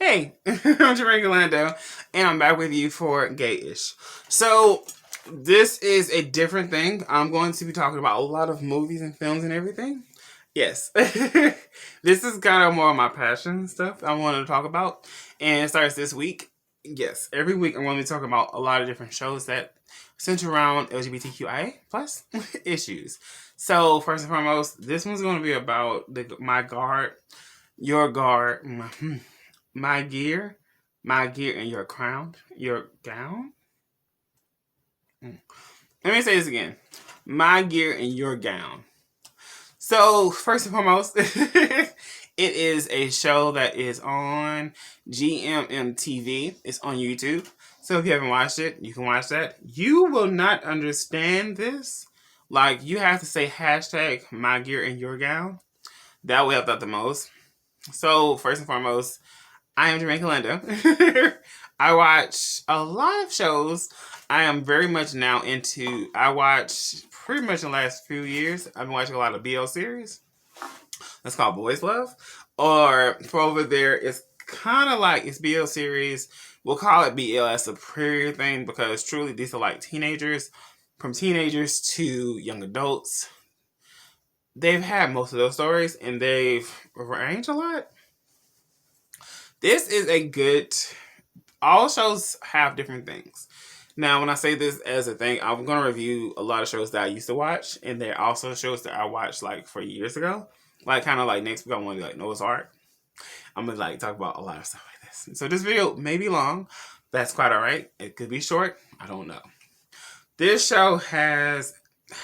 Hey, I'm Jermaine Callando, and I'm back with you for Gay-ish. So, this is a different thing. I'm going to be talking about a lot of movies and films and everything. Yes. This is kind of more of my passion stuff I wanted to talk about. And it starts this week. Yes, every week I'm going to be talking about a lot of different shows that center around LGBTQIA plus issues. So, first and foremost, this one's going to be about my guard, your guard, my gear, and your crown, your gown. Let me say this again. My gear and your gown. So, first and foremost, it is a show that is on GMM TV. It's on YouTube. So, if you haven't watched it, you can watch that. You will not understand this. Like, you have to say hashtag my gear and your gown. That will help out the most. So, first and foremost, I am Jermaine Callando. I watch a lot of shows. I am very much now into, I watch pretty much in the last few years, I've been watching a lot of BL series. That's called Boys Love. Or for over there, it's kind of like, it's BL series. We'll call it BL as a superior thing because truly these are like teenagers, from teenagers to young adults. They've had most of those stories and they've ranged a lot. This is a good. All shows have different things. Now, when I say this as a thing, I'm going to review a lot of shows that I used to watch, and there are also shows that I watched like for years ago. Like kind of like next week, I want to be like Noah's Ark. I'm gonna like talk about a lot of stuff like this. So this video may be long. That's quite all right. It could be short. I don't know. This show has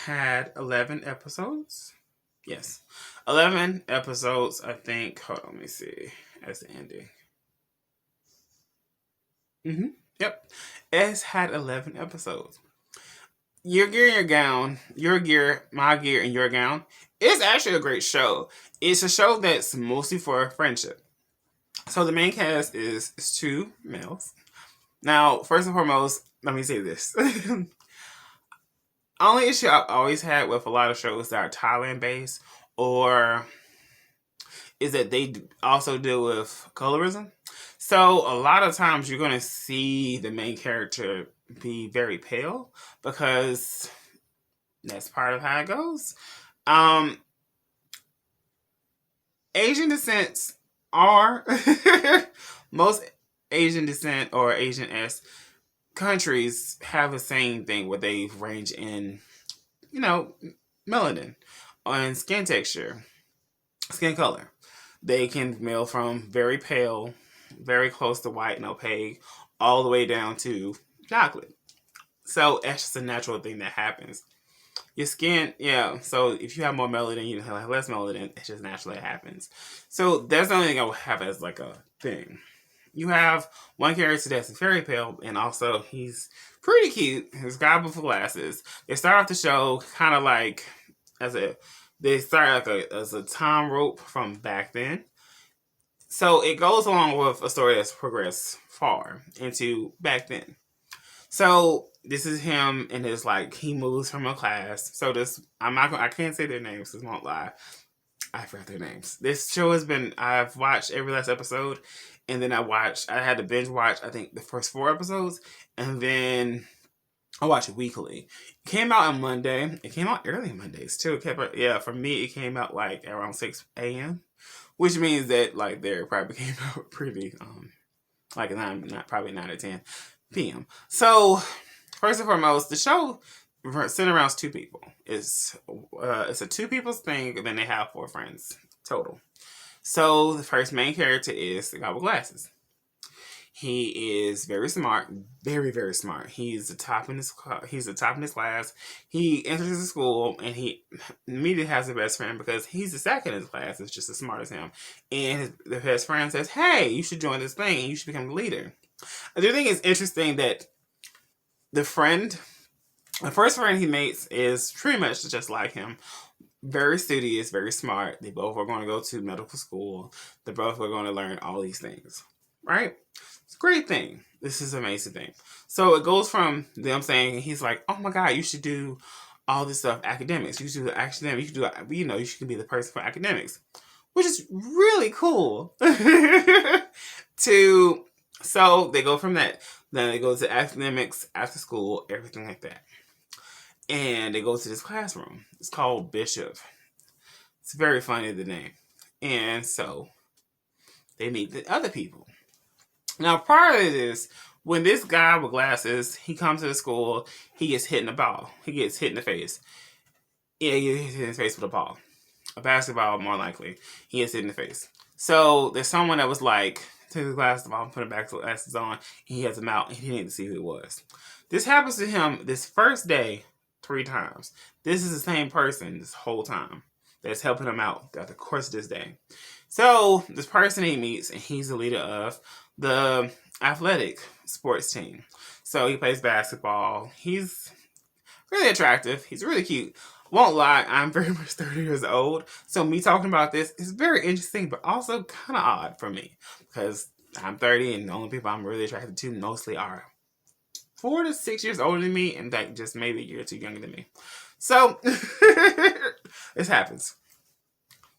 had 11 episodes. Yes, 11 episodes. I think. Hold on, let me see. That's the ending. Yep. It's had 11 episodes. Your Gear and Your Gown, Your Gear, My Gear, and Your Gown. It's actually a great show. It's a show that's mostly for friendship. So the main cast is two males. Now, first and foremost, let me say this. Only issue I've always had with a lot of shows that are Thailand based or is that they also deal with colorism. So a lot of times you're going to see the main character be very pale because that's part of how it goes. Asian descents are most Asian descent or Asian S countries have the same thing where they range in, melanin and skin texture, skin color. They can mail from very pale, very close to white and opaque, all the way down to chocolate. So that's just a natural thing that happens. Your skin, yeah. So if you have more melanin, you have less melanin. It just naturally happens. So that's the only thing I would have as like a thing. You have one character that's very pale, and also he's pretty cute. He's got with glasses. They start off the show kind of like they start like as a time rope from back then. So it goes along with a story that's progressed far into back then. So this is him and his like he moves from a class. So this I can't say their names, so I won't lie. I forgot their names. This show has been I've watched every last episode and then I had to binge watch I think the first 4 episodes and then I watch it weekly. It came out on Monday. It came out early Mondays too. For me it came out like around 6 a.m. Which means that like there probably came out pretty like probably 9 or 10 p.m. So first and foremost, the show centers around two people. It's a two people's thing, and then they have 4 friends total. So the first main character is the guy with glasses. He is very smart, very very smart. He's the top in his class. He enters the school and he immediately has a best friend because he's the second in his class. It's just as smart as him. And the best friend says, "Hey, you should join this thing and you should become the leader." I do think it's interesting that the first friend he makes is pretty much just like him. Very studious, very smart. They both are going to go to medical school. They both are going to learn all these things. Right? It's a great thing. This is an amazing thing. So it goes from them saying, he's like, "Oh my God, you should do all this stuff, academics. You should do academics. You should do, you should be the person for academics." Which is really cool. So they go from that. Then they go to academics, after school, everything like that. And they go to this classroom. It's called Bishop. It's very funny, the name. And so they meet the other people. Now, prior to this, when this guy with glasses, he comes to the school, he gets hit in the ball. He gets hit in the face. Yeah, he gets hit in his face with a ball. A basketball, more likely. He gets hit in the face. So there's someone that was like, took his glasses off, put back glasses on, and he has them out, and he didn't see who it was. This happens to him this first day 3 times. This is the same person this whole time that's helping him out throughout the course of this day. So this person he meets, and he's the leader of the athletic sports team. So he plays basketball. He's really attractive. He's really cute. Won't lie, I'm very much 30 years old. So me talking about this is very interesting, but also kind of odd for me. Because I'm 30 and the only people I'm really attracted to mostly are 4 to 6 years older than me, and like just maybe a year or two younger than me. So this happens.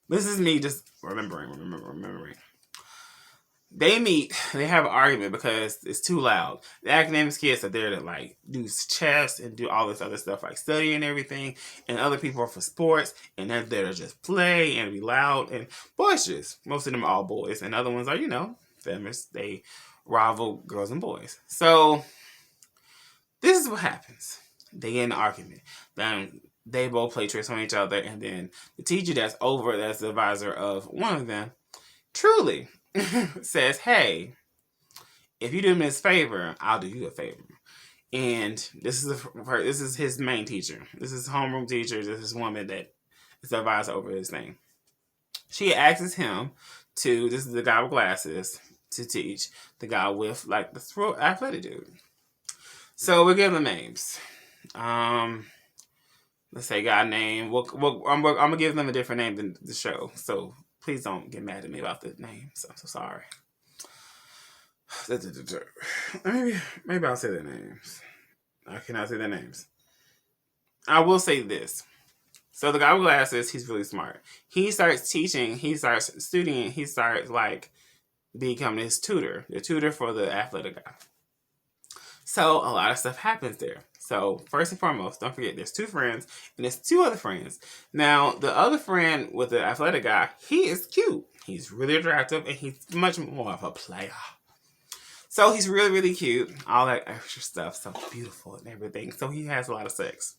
This is me just remembering. They meet, they have an argument because it's too loud. The academics kids are there to like do chess and do all this other stuff like study and everything. And other people are for sports and they're there to just play and be loud and boisterous. Most of them are all boys. And other ones are, feminists. They rival girls and boys. So this is what happens. They get in an argument. Then they both play tricks on each other. And then the teacher that's the advisor of one of them, truly says, hey, if you do me this favor, I'll do you a favor. And this is his main teacher. This is homeroom teacher. This is woman that is the advisor over this thing. She asks him this is the guy with glasses, to teach the guy with like the athletic dude. So we'll give them names. Let's say guy name. I'm gonna give them a different name than the show. So please don't get mad at me about the names. I'm so sorry. Maybe I'll say their names. I cannot say their names. I will say this. So the guy with glasses, he's really smart. He starts teaching. He starts studying. He starts like becoming his tutor. The tutor for the athletic guy. So a lot of stuff happens there. So first and foremost, don't forget there's 2 friends and there's 2 other friends. Now the other friend with the athletic guy, he is cute. He's really attractive and he's much more of a player. So he's really, really cute. All that extra stuff, so beautiful and everything. So he has a lot of sex.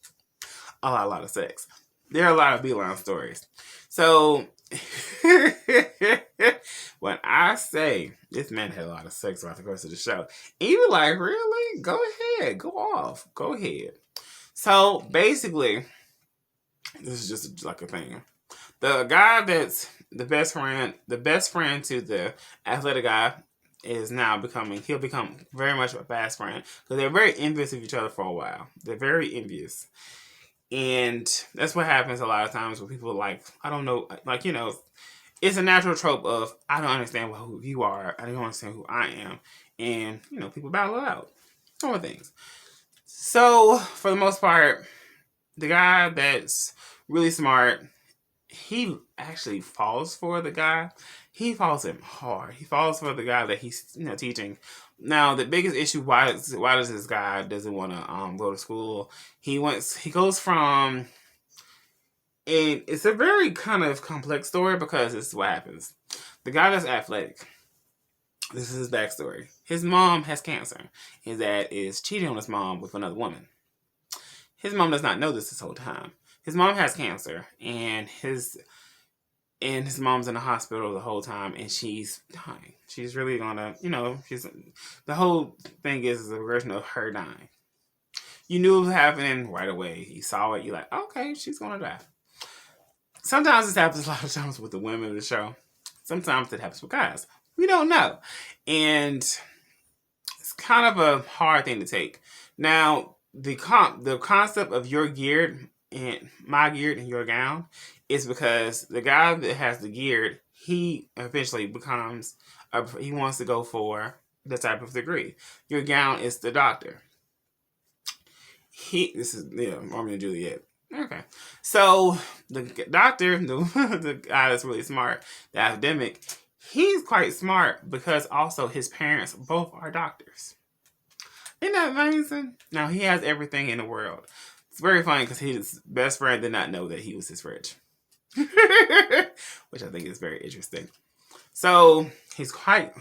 A lot of sex. There are a lot of beeline stories. So when I say this man had a lot of sex throughout the course of the show, and you were like, really? Go ahead. Go off. Go ahead. So basically, this is just like a thing. The guy that's the best friend to the athletic guy is now he'll become very much a fast friend. Because they're very envious of each other for a while. They're very envious. And that's what happens a lot of times when people I don't know, it's a natural trope of, I don't understand who you are, I don't understand who I am, and, people battle it out, all things. So, for the most part, the guy that's really smart, he actually falls for the guy. He falls him hard. He falls for the guy that he's, teaching. Now, the biggest issue, why does this guy doesn't want to go to school? He goes from, and it's a very kind of complex story because this is what happens. The guy that's athletic, this is his backstory. His mom has cancer. His dad is cheating on his mom with another woman. His mom does not know this whole time. His mom has cancer, and his mom's in the hospital the whole time, and she's dying. She's really gonna, the whole thing is a version of her dying. You knew it was happening right away. You saw it. You're like, okay, she's gonna die. Sometimes this happens a lot of times with the women of the show. Sometimes it happens with guys. We don't know. And it's kind of a hard thing to take. Now, the concept of your geared and my geared and your gown is because the guy that has the geared, he eventually he wants to go for the type of degree. Your gown is the doctor. This is Romeo and Juliet. Okay. So the doctor, the guy that's really smart, the academic, He's quite smart because also his parents both are doctors. Isn't that amazing? Now he has everything in the world. It's very funny because his best friend did not know that he was this rich. Which I think is very interesting. So he's quite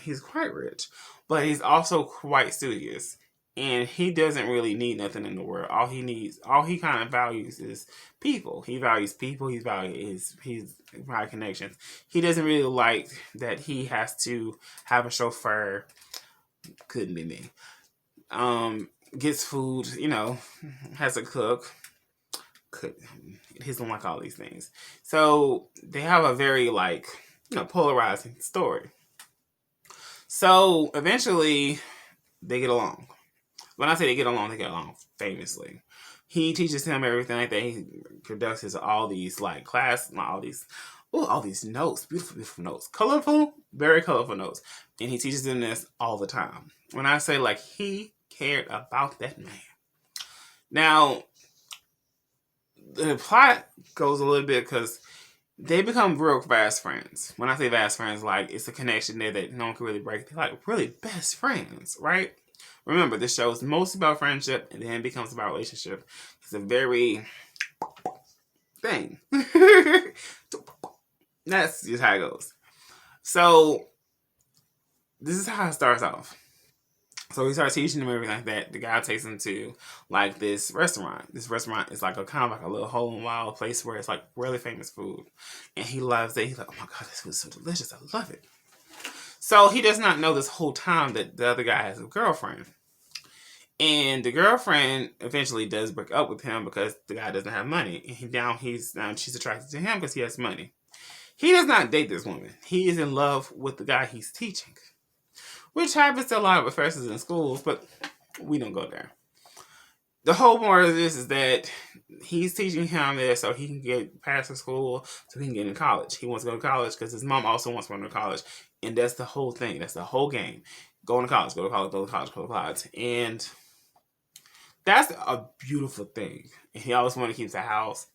rich, but he's also quite studious. And he doesn't really need nothing in the world. All he kind of values is people. He values people. He values his connections. He doesn't really like that he has to have a chauffeur. Couldn't be me. Gets food, has to cook. He doesn't like all these things. So they have a very polarizing story. So eventually they get along. When I say they get along famously. He teaches him everything like that. He conducts all these all these notes, beautiful, beautiful notes. Colorful, very colorful notes. And he teaches them this all the time. When I say he cared about that man. Now, the plot goes a little bit because they become real fast friends. When I say fast friends, it's a connection there that no one can really break. They're really best friends, right? Remember, this show is mostly about friendship and then it becomes about relationship. It's a very thing. That's just how it goes. So, this is how it starts off. So he starts teaching him everything like that. The guy takes him to this restaurant. This restaurant is a kind of a little hole in the wild place where it's really famous food. And he loves it. He's like, oh my God, this food is so delicious. I love it. So he does not know this whole time that the other guy has a girlfriend. And the girlfriend eventually does break up with him because the guy doesn't have money. And she's attracted to him because he has money. He does not date this woman. He is in love with the guy he's teaching. Which happens to a lot of professors in schools, but we don't go there. The whole point of this is that he's teaching him this so he can get past the school, so he can get into college. He wants to go to college because his mom also wants to go to college. And that's the whole thing. That's the whole game. Going to college, go to college, go to college, go to college. And that's a beautiful thing. And he always wanted to keep the house,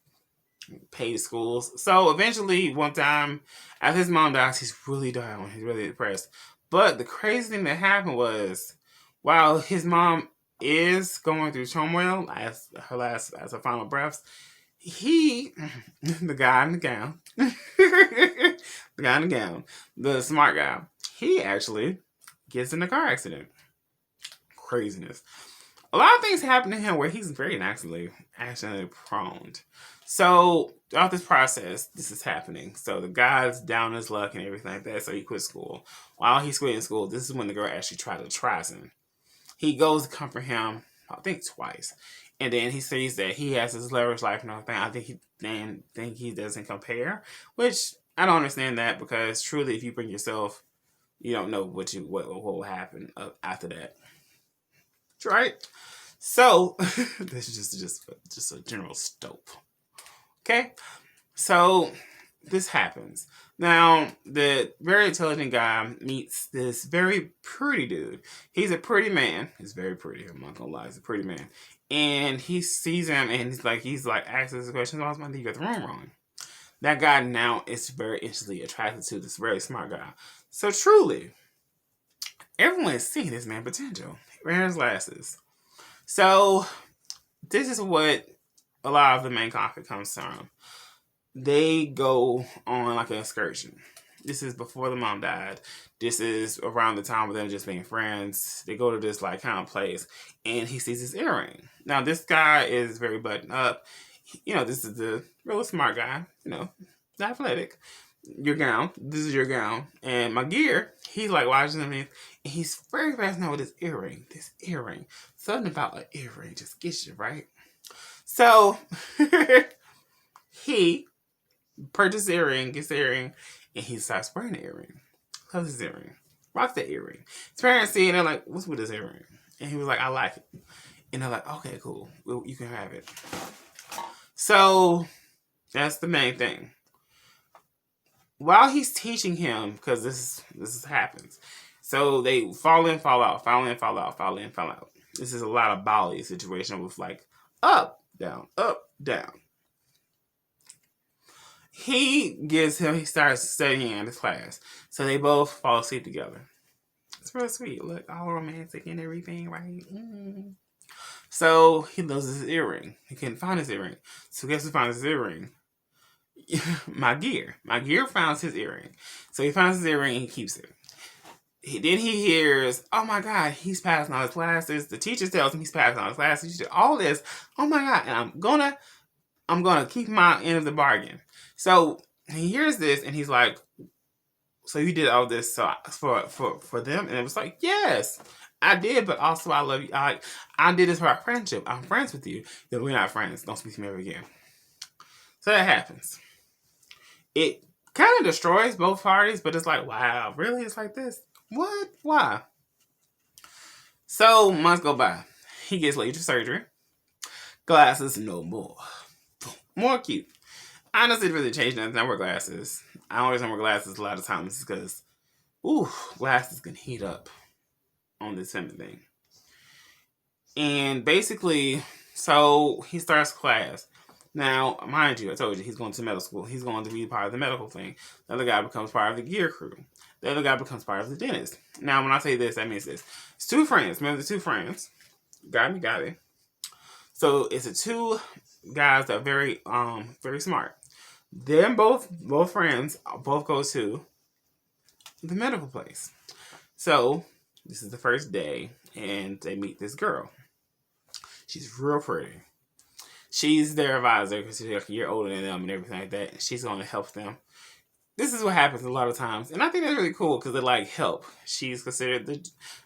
pay the schools. So eventually, one time, after his mom dies, he's really down. He's really depressed. But the crazy thing that happened was, while his mom is going through turmoil as her final breaths, the guy in the gown, the smart guy, he actually gets in a car accident. Craziness. A lot of things happen to him where he's very accidentally prone. So throughout this process, this is happening. So the guy's down his luck and everything like that. So he quit school. While he's quitting school, this is when the girl actually tries him. He goes to comfort him, I think twice. And then he sees that he has his lavish life and everything. I think he doesn't compare, which I don't understand that because truly, if you bring yourself, you don't know what will happen after that. Right? So this is just a general scope. Okay? So this happens. Now, the very intelligent guy meets this very pretty dude. He's a pretty man. He's very pretty. I'm not gonna lie. He's a pretty man. And he sees him and he's asking this question. I think you got the room wrong. That guy now is very instantly attracted to this very smart guy. So truly, everyone is seeing this man potential. He wears his glasses. So this is what a lot of the main conflict comes from. They go on an excursion. This is before the mom died. This is around the time of them just being friends. They go to this kind of place, and he sees this earring. Now this guy is very buttoned up. This is the real smart guy. Athletic. Your gown. This is your gown, and my gear. He's watching me, and he's very fascinated with this earring. This earring. Something about an earring just gets you right. So he purchased the earring, gets the earring, and he starts wearing the earring. Loves his earring. Rocks the earring. His parents see it, and they're like, what's with this earring? And he was like, I like it. And they're like, okay, cool. Well, you can have it. So that's the main thing. While he's teaching him, because this happens, so they fall in, fall out, fall in, fall out, fall in, fall out. This is a lot of Bali situation with up, down, up, down. He starts studying in his class. So they both fall asleep together. It's real sweet. Look, all romantic and everything, right? Mm. So he loses his earring. He couldn't find his earring. So guess who found his earring? My gear. My gear finds his earring. So he finds his earring and he keeps it. Then he hears, oh my God, he's passing all his classes. The teacher tells him he's passing all his classes. All this. Oh my God. And I'm gonna keep my end of the bargain. So he hears this and he's like, so you did all this for them? And it was like, yes, I did, but also I love you. I did this for our friendship. I'm friends with you. Then we're not friends. Don't speak to me ever again. So that happens. It kind of destroys both parties, but it's like, wow, really? It's like this? What? Why? So months go by. He gets laser surgery. Glasses no more. More cute. Honestly, it really changed nothing. I wear glasses. I always wear glasses a lot of times because, glasses can heat up on this feminine thing. And basically, so he starts class. Now, mind you, I told you he's going to medical school. He's going to be part of the medical thing. The other guy becomes part of the gear crew. The other guy becomes part of the dentist. Now, when I say this, that means this. It's two friends. Remember the two friends? Got me. So it's the two guys that are very, very smart. Then both friends both go to the medical place. So this is the first day, and they meet this girl. She's real pretty. She's their advisor because she's like a year older than them and everything like that. She's going to help them. This is what happens a lot of times, and I think that's really cool because they like help. She's considered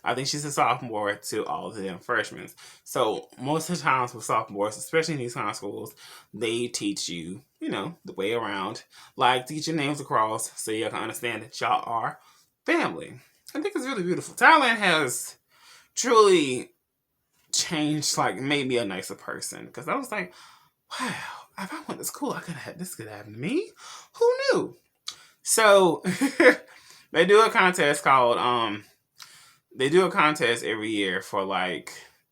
I think she's a sophomore to all of them freshmen. So most of the times with sophomores, especially in these high schools, they teach you, the way around, like to get your names across so you can understand that y'all are family. I think it's really beautiful. Thailand has truly changed, made me a nicer person because I was like, wow, if I went to school, this could happen to me. Who knew? So they do a contest called they do a contest every year for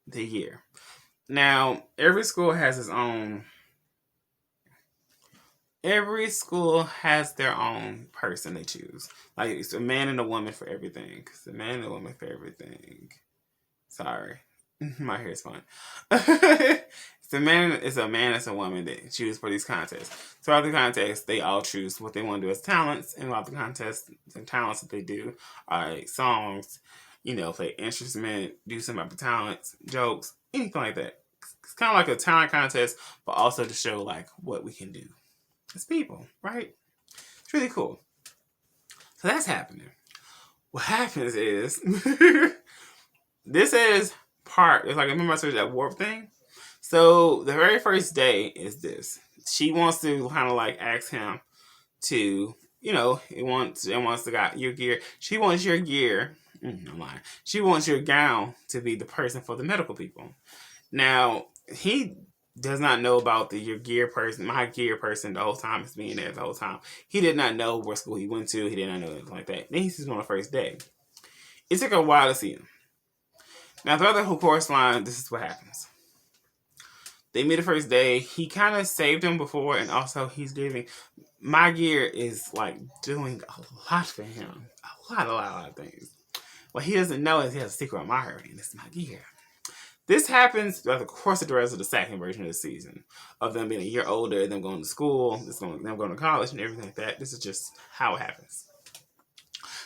the year. Now every school has its own. Every school has their own person they choose. Like it's a man and a woman for everything. It's a man and a woman for everything. Sorry, my hair is fun. It's a man and a woman that choose for these contests. Throughout the contest, they all choose what they want to do as talents. And throughout the contest, the talents that they do are songs, play instrument, do some other talents, jokes, anything like that. It's kind of like a talent contest, but also to show what we can do as people, right? It's really cool. So that's happening. What happens is this is it's like, remember I told you that warp thing? So the very first day is this. She wants to kind of ask him to, it wants to got your gear. She wants your gear. I'm lying. She wants your gown to be the person for the medical people. Now, he does not know about your gear person, my gear person, the whole time it's being there the whole time. He did not know what school he went to. He did not know anything like that. Then he sees him on the first day. It took a while to see him. Now, throughout the whole course line, this is what happens. They meet the first day. He kind of saved him before, and also he's giving. My gear is doing a lot for him. A lot of things. What he doesn't know is he has a secret admirer, and it's my gear. This happens throughout the course of the rest of the second version of the season. Of them being a year older, them going to school, them going to college, and everything like that. This is just how it happens.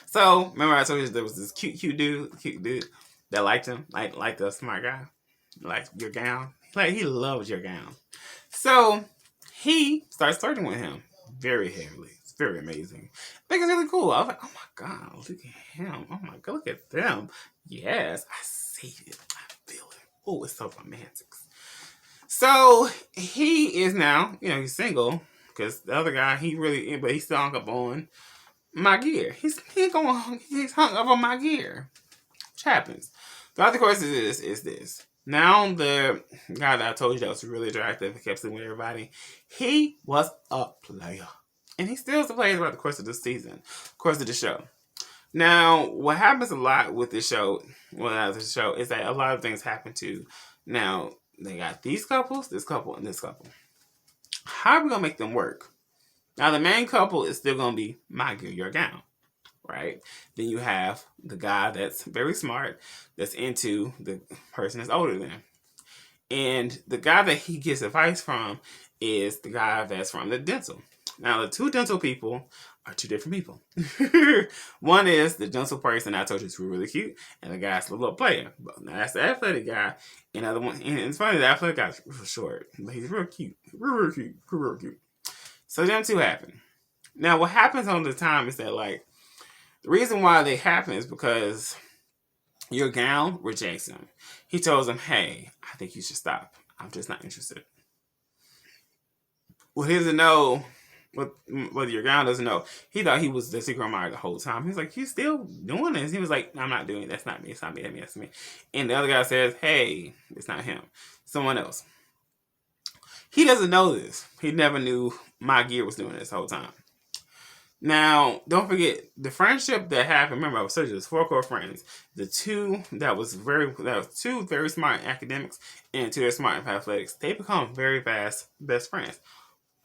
So, remember I told you there was this cute dude that liked him, like a smart guy, like your gown. He loves your gown. So he starts flirting with him very heavily. It's very amazing. I think it's really cool. I was like, oh my God, look at him. Oh my God, look at them. Yes, I see it. I feel it. Oh, it's so romantic. So he is now, he's single because the other guy, but he still hung up on my gear. He's hung up on my gear. Which happens. Throughout the course of this is this. Now the guy that I told you that was really attractive and kept sleeping with everybody, he was a player. And he still is a player throughout the course of this season, course of the show. Now, what happens a lot with this show, is that a lot of things happen too. Now, they got these couples, this couple, and this couple. How are we going to make them work? Now the main couple is still gonna be my gear, your gown, right? Then you have the guy that's very smart, that's into the person that's older than him. And the guy that he gets advice from is the guy that's from the dental. Now, the two dental people are two different people. One is the dental person I told you is really cute, and the guy's a little player. But now that's the athletic guy. Another one, and it's funny, the athletic guy's real short, but he's real cute. Real cute. Real cute. So them two happen. Now, what happens on the time is that, like, the reason why they happen is because your gown rejects him. He tells him, hey, I think you should stop. I'm just not interested. Well, he doesn't know whether your gown doesn't know. He thought he was the secret admirer the whole time. He's like, you still doing this? He was like, no, I'm not doing it. That's not me. It's not me. That's me. And the other guy says, hey, it's not him. Someone else. He doesn't know this. He never knew my gear was doing this whole time. Now, don't forget the friendship that happened. Remember, I was saying there's 4 core friends. The two that was two very smart academics and 2 that smart in athletics. They become very fast best friends.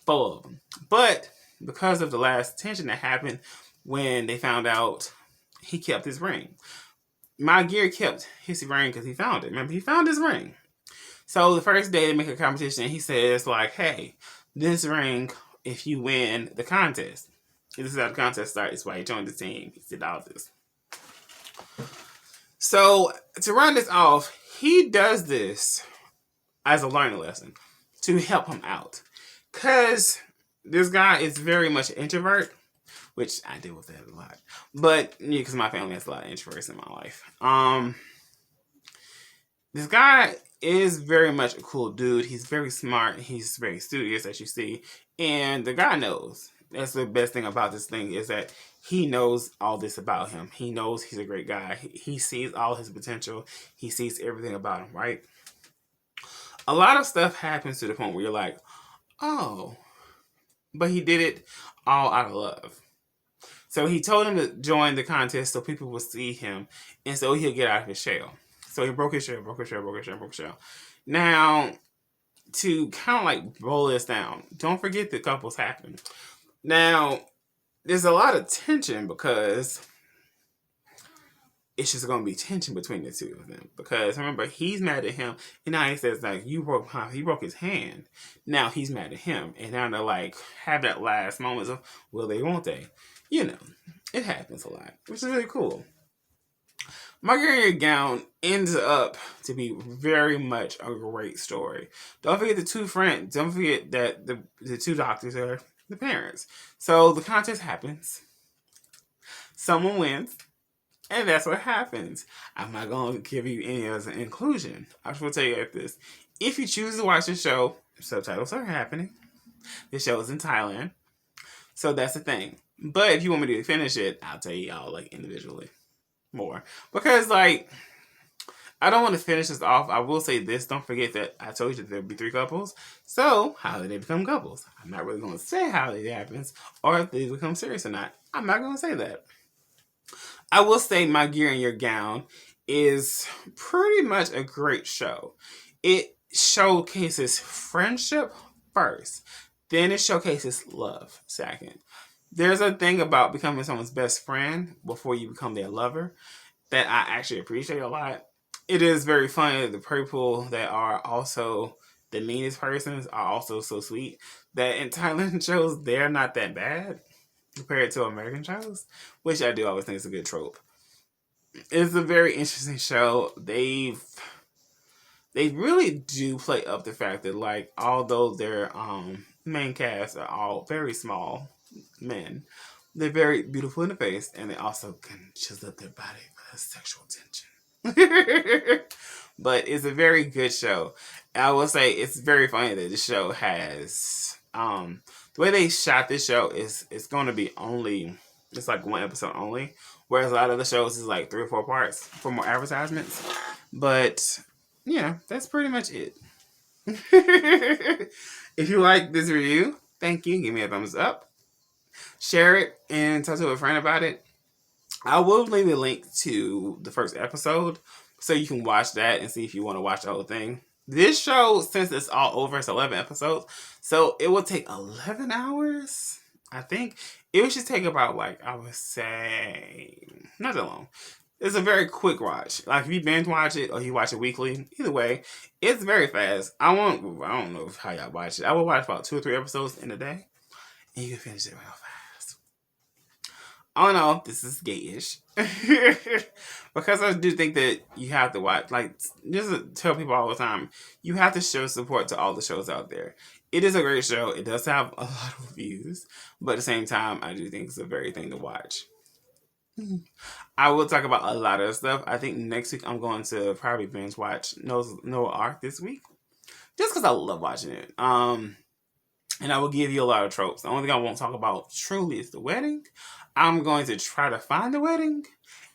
4 of them. But because of the last tension that happened when they found out he kept his ring, my gear kept his ring because he found it. Remember, he found his ring. So the first day they make a competition, he says like, "Hey, this ring, if you win the contest." This is how the contest starts. That's why he joined the team. He did all this. So to run this off, he does this as a learning lesson to help him out. Because this guy is very much an introvert, which I deal with that a lot. But, yeah, because my family has a lot of introverts in my life. This guy is very much a cool dude. He's very smart. He's very studious, as you see. And the guy knows. That's the best thing about this thing is that he knows all this about him. He knows he's a great guy. He sees all his potential. He sees everything about him, right? A lot of stuff happens to the point where you're like, oh, but he did it all out of love. So he told him to join the contest so people would see him and so he'll get out of his shell. So he broke his shell. Now, to kind of like roll this down, don't forget the couples happen. Now, there's a lot of tension because it's just going to be tension between the two of them. Because remember, he's mad at him, and now he says like, he broke his hand. Now he's mad at him, and now they're like have that last moments of will they, won't they? You know, it happens a lot, which is really cool. Marguerite Gown ends up to be very much a great story. Don't forget the two friends. Don't forget that the 2 doctors are the parents. So the contest happens. Someone wins. And that's what happens. I'm not going to give you any as an inclusion. I just want to tell you like this. If you choose to watch the show, subtitles are happening. The show is in Thailand. So that's the thing. But if you want me to finish it, I'll tell you all like individually more. Because like, I don't want to finish this off. I will say this. Don't forget that I told you that there'll be 3 couples. So, how do they become couples? I'm not really going to say how it happens or if they become serious or not. I'm not going to say that. I will say My Gear and Your Gown is pretty much a great show. It showcases friendship first. Then it showcases love second. There's a thing about becoming someone's best friend before you become their lover that I actually appreciate a lot. It is very funny that the people that are also the meanest persons are also so sweet that in Thailand shows, they're not that bad compared to American shows, which I do always think is a good trope. It's a very interesting show. They really do play up the fact that like although their main cast are all very small men, they're very beautiful in the face and they also can chisel up their body with sexual tension. But it's a very good show. I will say it's very funny that the show has the way they shot this show is it's going to be only it's like 1 episode only, whereas a lot of the shows is like 3 or 4 parts for more advertisements. But yeah, that's pretty much it. If you like this review, thank you. Give me a thumbs up. Share it and talk to a friend about it. I will leave a link to the first episode so you can watch that and see if you want to watch the whole thing. This show, since it's all over, it's 11 episodes, so it will take 11 hours. I think it would just take about, like, I would say, not that long. It's a very quick watch. Like, if you binge watch it or you watch it weekly, either way, it's very fast. I don't know how y'all watch it. I will watch about 2 or 3 episodes in a day, and you can finish it real fast. Oh no, this is gay-ish. Because I do think that you have to watch, like, just to tell people all the time, you have to show support to all the shows out there. It is a great show. It does have a lot of views, but at the same time, I do think it's a very thing to watch. I will talk about a lot of stuff. I think next week I'm going to probably binge watch Noah Arc this week, just because I love watching it. And I will give you a lot of tropes. The only thing I won't talk about truly is the wedding. I'm going to try to find the wedding,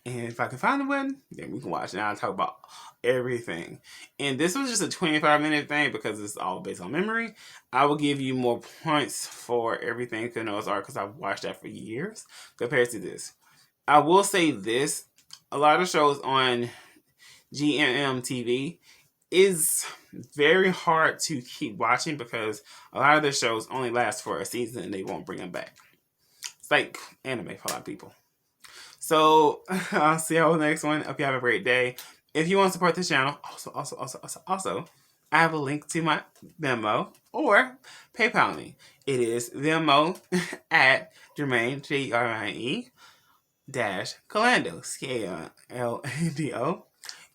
and if I can find the wedding, then we can watch it. And I'll talk about everything. And this was just a 25-minute thing because it's all based on memory. I will give you more points for everything to Noah's Arc because I've watched that for years compared to this. I will say this, a lot of shows on GMM TV is very hard to keep watching because a lot of the shows only last for a season and they won't bring them back. It's like anime for a lot of people. So I'll see you on the next one. Hope you have a great day. If you want to support this channel, also, I have a link to my Venmo or PayPal me. It is Venmo at Jermaine, Jermaine Callando, Callando.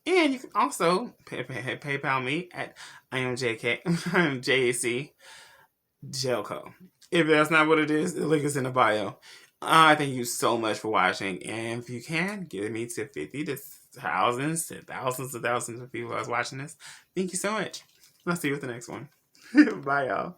And you can also PayPal me at IamJac Jelco. If that's not what it is, the link is in the bio. Thank you so much for watching. And if you can, give me to 50 to thousands of people who are watching this. Thank you so much. I'll see you with the next one. Bye, y'all.